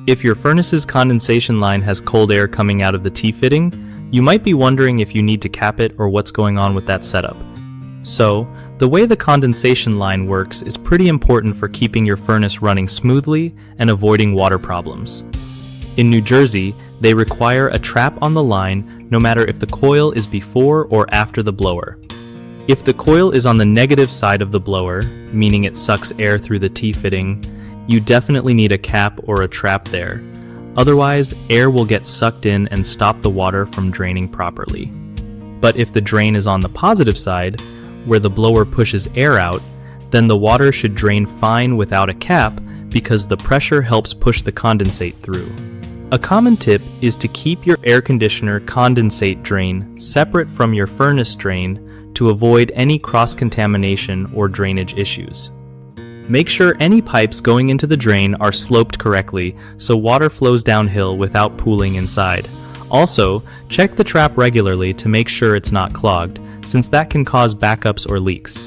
If your furnace's condensation line has cold air coming out of the T-fitting, you might be wondering if you need to cap it or what's going on with that setup. So, the way the condensation line works is pretty important for keeping your furnace running smoothly and avoiding water problems. In New Jersey, they require a trap on the line no matter if the coil is before or after the blower. If the coil is on the negative side of the blower, meaning it sucks air through the T-fitting, you definitely need a cap or a trap there. Otherwise, air will get sucked in and stop the water from draining properly. But if the drain is on the positive side, where the blower pushes air out, then the water should drain fine without a cap because the pressure helps push the condensate through. A common tip is to keep your air conditioner condensate drain separate from your furnace drain to avoid any cross-contamination or drainage issues. Make sure any pipes going into the drain are sloped correctly so water flows downhill without pooling inside. Also, check the trap regularly to make sure it's not clogged, since that can cause backups or leaks.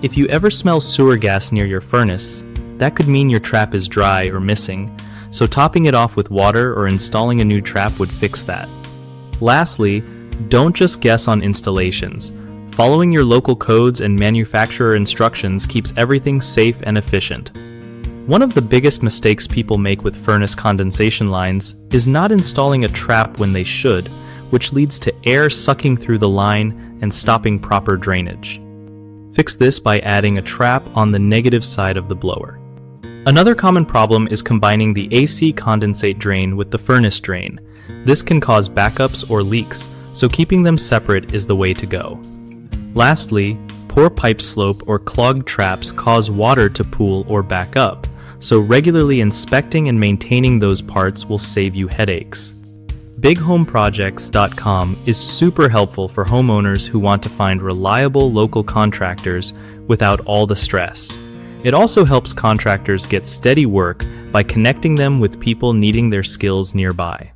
If you ever smell sewer gas near your furnace, that could mean your trap is dry or missing, so topping it off with water or installing a new trap would fix that. Lastly, don't just guess on installations. Following your local codes and manufacturer instructions keeps everything safe and efficient. One of the biggest mistakes people make with furnace condensation lines is not installing a trap when they should, which leads to air sucking through the line and stopping proper drainage. Fix this by adding a trap on the negative side of the blower. Another common problem is combining the AC condensate drain with the furnace drain. This can cause backups or leaks, so keeping them separate is the way to go. Lastly, poor pipe slope or clogged traps cause water to pool or back up, so regularly inspecting and maintaining those parts will save you headaches. BigHomeProjects.com is super helpful for homeowners who want to find reliable local contractors without all the stress. It also helps contractors get steady work by connecting them with people needing their skills nearby.